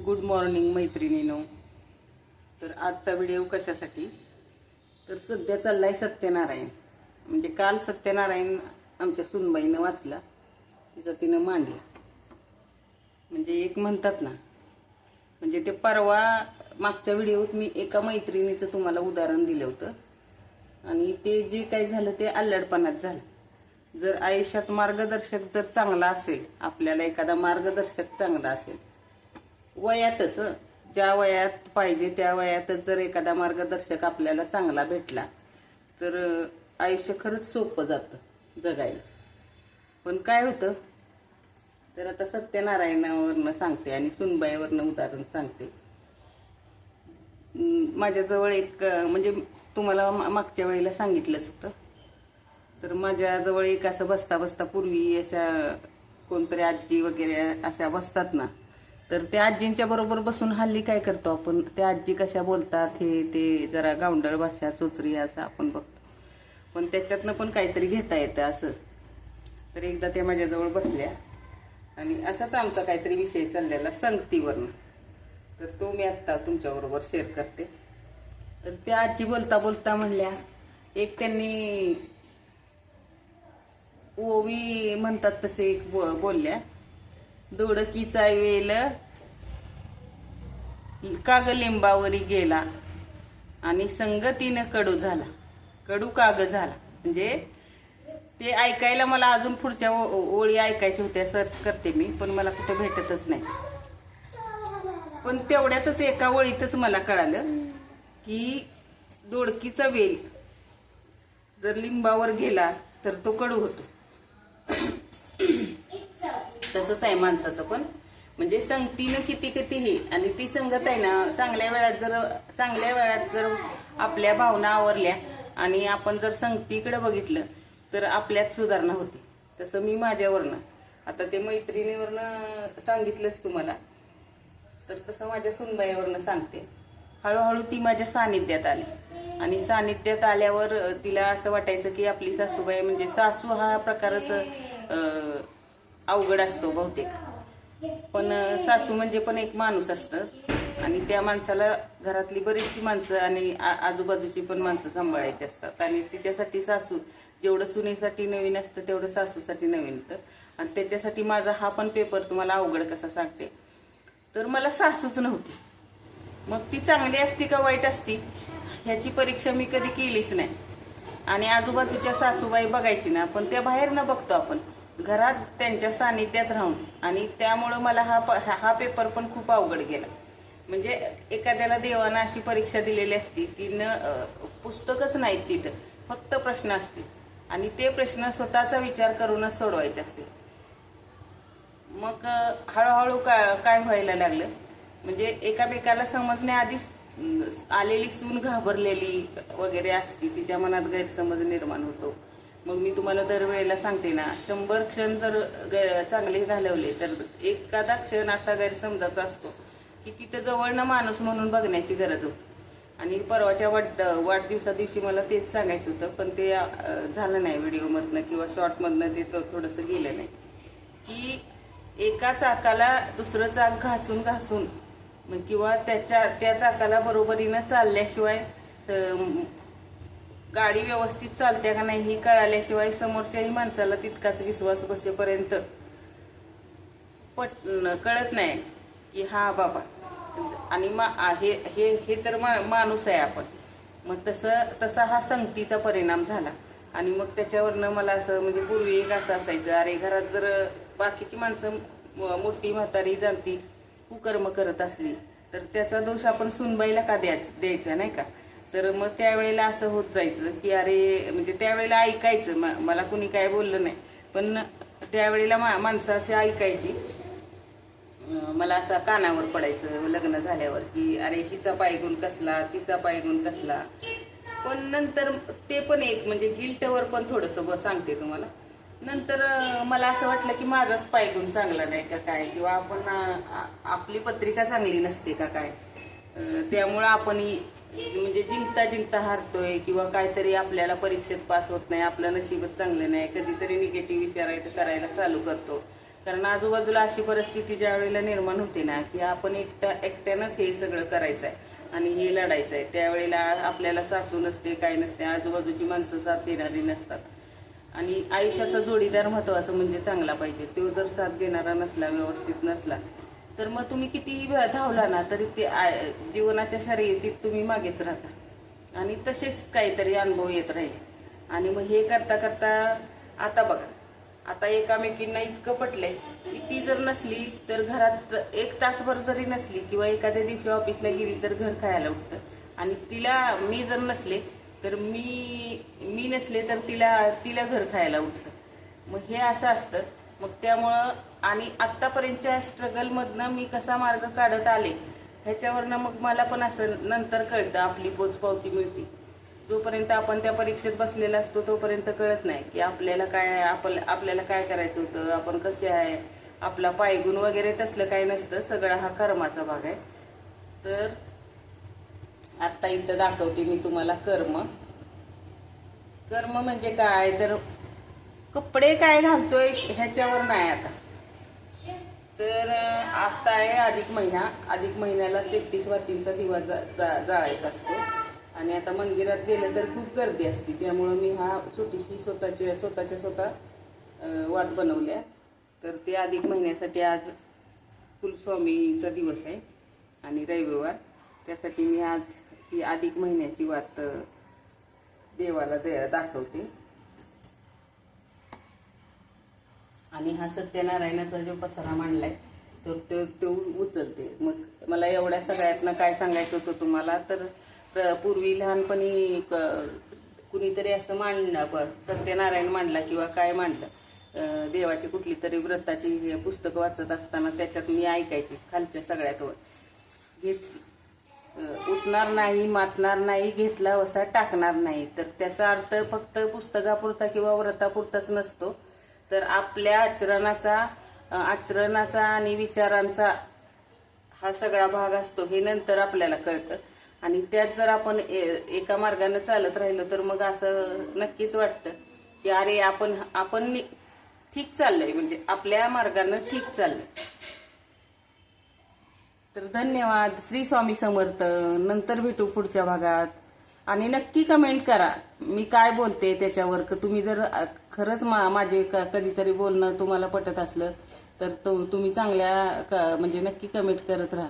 Good morning मैत्रिणीनो. तर आजचा video कशासाठी, तर सध्या चाललाय सत्यनारायण. म्हणजे काल सत्यनारायण आमच्या सुनबाईनं वाचला, तिचा तिनं मांडला. म्हणजे एक म्हणतात ना, म्हणजे ते परवा मागच्या व्हिडिओत मी एका मैत्रिणीचं तुम्हाला उदाहरण दिलं होतं आणि ते जे काही झालं ते अल्लडपणात झालं. जर आयुष्यात मार्गदर्शक जर चांगला असेल, आपल्याला एखादा मार्गदर्शक चांगला असेल, वयातच ज्या वयात पाहिजे त्या वयातच जर एखादा मार्गदर्शक आपल्याला चांगला भेटला तर आयुष्य खरंच सोपं जातं जगायला. पण काय होतं, तर आता सत्यनारायणावरनं सांगते आणि सुनबाईवरनं उदाहरण सांगते. माझ्याजवळ एक म्हणजे तुम्हाला मागच्या वेळेला सांगितलंच होतं. तर माझ्याजवळ एक असं बसता बसता पूर्वी अशा कोणतरी आजी वगैरे अशा बसतात ना, तर त्या आजींच्या बरोबर बसून हल्ली काय करतो आपण, त्या आजी कशा बोलतात हे ते जरा गावंढळ भाषा चोचरी असं आपण बघतो, पण त्याच्यातनं पण काहीतरी घेता येतं असं. तर एकदा त्या माझ्याजवळ बसल्या आणि असाच आमचा काहीतरी विषय चाललेला संगतीवरनं. तर तो मी आत्ता तुमच्याबरोबर शेअर करते. तर त्या आजी बोलता बोलता म्हणल्या, एक त्यांनी ओवी म्हणतात तसे एक बोलल्या, दोडकीचा वेल काग लिंबावरी गेला आणि संगतीनं कडू झाला, कडू काग झाला. म्हणजे ते ऐकायला मला अजून पुढच्या ओळी ऐकायच्या होत्या, सर्च करते मी, पण मला कुठे भेटतच नाही. पण तेवढ्यातच एका ओळीतच मला कळालं की दोडकीचा वेल जर लिंबावर गेला तर तो कडू होतो. तसंच आहे माणसाचं पण. म्हणजे संगतीनं किती किती हे, आणि ती संगत आहे ना, चांगल्या वेळात जर आपल्या भावना आवरल्या आणि आपण जर संगतीकडे बघितलं तर आपल्यात सुधारणा होती. तसं मी माझ्यावरनं, आता ते मैत्रिणीवरनं सांगितलंच तुम्हाला, तर तसं माझ्या सुनबाईवरनं सांगते. हळूहळू ती माझ्या सानिध्यात आली आणि सानिध्यात आल्यावर तिला असं वाटायचं की आपली सासूबाई, म्हणजे सासू हा प्रकारच अवघड असतो बहुतेक, पण सासू म्हणजे पण एक माणूस असतं आणि त्या माणसाला घरातली बरीचशी माणसं आणि आजूबाजूची पण माणसं सांभाळायची असतात. आणि तिच्यासाठी सासू जेवढं सुनेसाठी नवीन असतं तेवढं सासूसाठी नवीन होतं. आणि त्याच्यासाठी माझा हा पण पेपर तुम्हाला अवघड कसा सांगते, तर मला सासूच नव्हती. मग ती चांगली असती का वाईट असती ह्याची परीक्षा मी कधी केलीच नाही. आणि आजूबाजूच्या सासूबाई बघायची ना, पण त्या बाहेर न बघतो आपण, घरात त्यांच्या सानिध्यात राहून. आणि त्यामुळं मला हा पेपर पण खूप अवघड गेला. म्हणजे एखाद्याला देवानं अशी परीक्षा दिलेली असती की पुस्तकच नाहीत तिथं, फक्त प्रश्न असतील आणि ते प्रश्न स्वतःचा विचार करूनच सोडवायचे असतील. मग हळूहळू काय व्हायला लागलं, म्हणजे एकामेकाला समजण्याआधीच आलेली सून घाबरलेली वगैरे असती, तिच्या मनात गैरसमज निर्माण होतो. मग मी तुम्हाला दरवेळेला सांगते ना, 100 क्षण जर चांगले घालवले तर एखादा क्षण असा गैरसमजाचा असतो की तिथं जवळनं माणूस म्हणून बघण्याची गरज होती. आणि परवाच्या वाढदिवसा दिवशी मला तेच सांगायचं होतं, पण ते झालं नाही व्हिडिओमधनं किंवा शॉर्टमधनं, ते थोडंसं गेलं नाही. की एका चाकाला दुसरं चाक घासून घासून किंवा त्या चाकाला बरोबरीनं चालल्याशिवाय, गाडी व्यवस्थित चालते का नाही ही कळाल्याशिवाय समोरच्याही माणसाला तितकाच विश्वास बसेपर्यंत कळत नाही की हा बाबा. आणि हे तर माणूस आहे आपण. मग तसा हा संगतीचा परिणाम झाला. आणि मग त्याच्यावरनं मला असं, म्हणजे पूर्वी एक असं असायचं, अरे घरात जर बाकीची माणसं मोठी म्हातारी जाणती कुकर्म करत असली तर त्याचा दोष आपण सुनबाईला का द्यायचा नाही का. तर मग त्यावेळेला असं होत जायचं की अरे, म्हणजे त्यावेळेला ऐकायचं, मला कुणी काय बोललं नाही, पण त्यावेळेला माणसं अशी ऐकायची. मला असं कानावर पडायचं लग्न झाल्यावर की अरे हिचा पायगुण कसला, तिचा पायगुण कसला. पण नंतर ते पण एक, म्हणजे गिल्टवर पण थोडंसं सांगते तुम्हाला. नंतर मला असं वाटलं की माझाच पायगुण चांगला नाही का काय, किंवा आपण आपली पत्रिका चांगली नसते का काय. त्यामुळं आपण म्हणजे जिंकता हारतोय किंवा काहीतरी आपल्याला परीक्षेत पास होत नाही, आपलं नशीबच चांगलं नाही, कधीतरी निगेटिव्ह विचार करायला चालू करतो. कारण आजूबाजूला अशी परिस्थिती ज्या वेळेला निर्माण होते ना की आपण एकट्यानंच हे सगळं करायचं आहे आणि हे लढायचं आहे, त्यावेळेला आपल्याला सासू नसते, काय नसते, आजूबाजूची माणसं साथ देणारी नसतात. आणि आयुष्याचा जोडीदार महत्वाचं म्हणजे चांगला पाहिजे. तो जर साथ देणारा नसला, व्यवस्थित नसला, तर मग तुम्ही कितीही धावला ना तरी ते जीवनाच्या शर्यतीत तुम्ही मागेच राहता आणि तसेच काहीतरी अनुभव येत राहील. आणि मग हे करता करता आता बघा, आता एकामेकींना इतकं पटलंय की ती जर नसली तर घरात एक तासभर जरी नसली किंवा एखाद्या दिवशी ऑफिसला गेली तर घर खायला उठतं. आणि तिला मी जर नसले तर मी नसले तर तिला घर खायला उठतं. मग हे असं असतं. मग त्यामुळं आणि आतापर्यंतच्या स्ट्रगल मधनं मी कसा मार्ग काढत आले ह्याच्यावरनं मग मला पण असं नंतर कळतं, आपली पोचपावती मिळते. जोपर्यंत आपण त्या परीक्षेत बसलेला असतो तोपर्यंत कळत नाही की आपल्याला काय करायचं होतं, आपण कसे आहे, आपला पायगुण वगैरे तसलं काय नसतं. सगळा हा कर्माचा भाग आहे. तर आता इथं दाखवते मी तुम्हाला कर्म. कर्म म्हणजे काय, तर कपडे काय घालतोय ह्याच्यावर नाही आता. तर आता आहे अधिक महिना. अधिक महिन्याला 33 वातींचा दिवा जाळायचा असतो. आणि आता मंदिरात गेलं तर खूप गर्दी असते, त्यामुळं मी हा छोटीशी स्वतः वात बनवल्या. तर ते अधिक महिन्यासाठी आज कुलस्वामीचा दिवस आहे आणि रविवार, त्यासाठी मी आज ही अधिक महिन्याची वात देवाला दाखवते. आणि हा सत्यनारायणाचा जो पसारा मांडलाय तर तो उचलते. मग मला एवढ्या सगळ्यातनं काय सांगायचं होतं तुम्हाला, तर पूर्वी लहानपणी कुणीतरी असं मांडलं, सत्यनारायण मांडला किंवा काय मांडलं, देवाची कुठली तरी व्रताची पुस्तकं वाचत असताना त्याच्यात मी ऐकायची खालच्या सगळ्यात वर उठणार नाही, मातणार नाही, घेतला वसा टाकणार नाही. तर त्याचा अर्थ फक्त पुस्तकापुरता किंवा व्रतापुरताच नसतो, तर आपल्या आचरणाचा आणि विचारांचा हा सगळा भाग असतो. हे नंतर आपल्याला कळतं. आणि त्यात जर आपण एका मार्गाने चालत राहिलो तर मग असं नक्कीच वाटतं की अरे आपण ठीक चाललंय, म्हणजे आपल्या मार्गाने ठीक चाललंय. तर धन्यवाद. श्री स्वामी समर्थ. नंतर भेटू पुढच्या भागात. आणि नक्की कमेंट करा मी काय बोलते त्याच्यावर. तुम्ही जर खरंच माझे कधीतरी बोलणं तुम्हाला पटत असलं तर तुम्ही चांगल्या म्हणजे नक्की कमेंट करत राहा.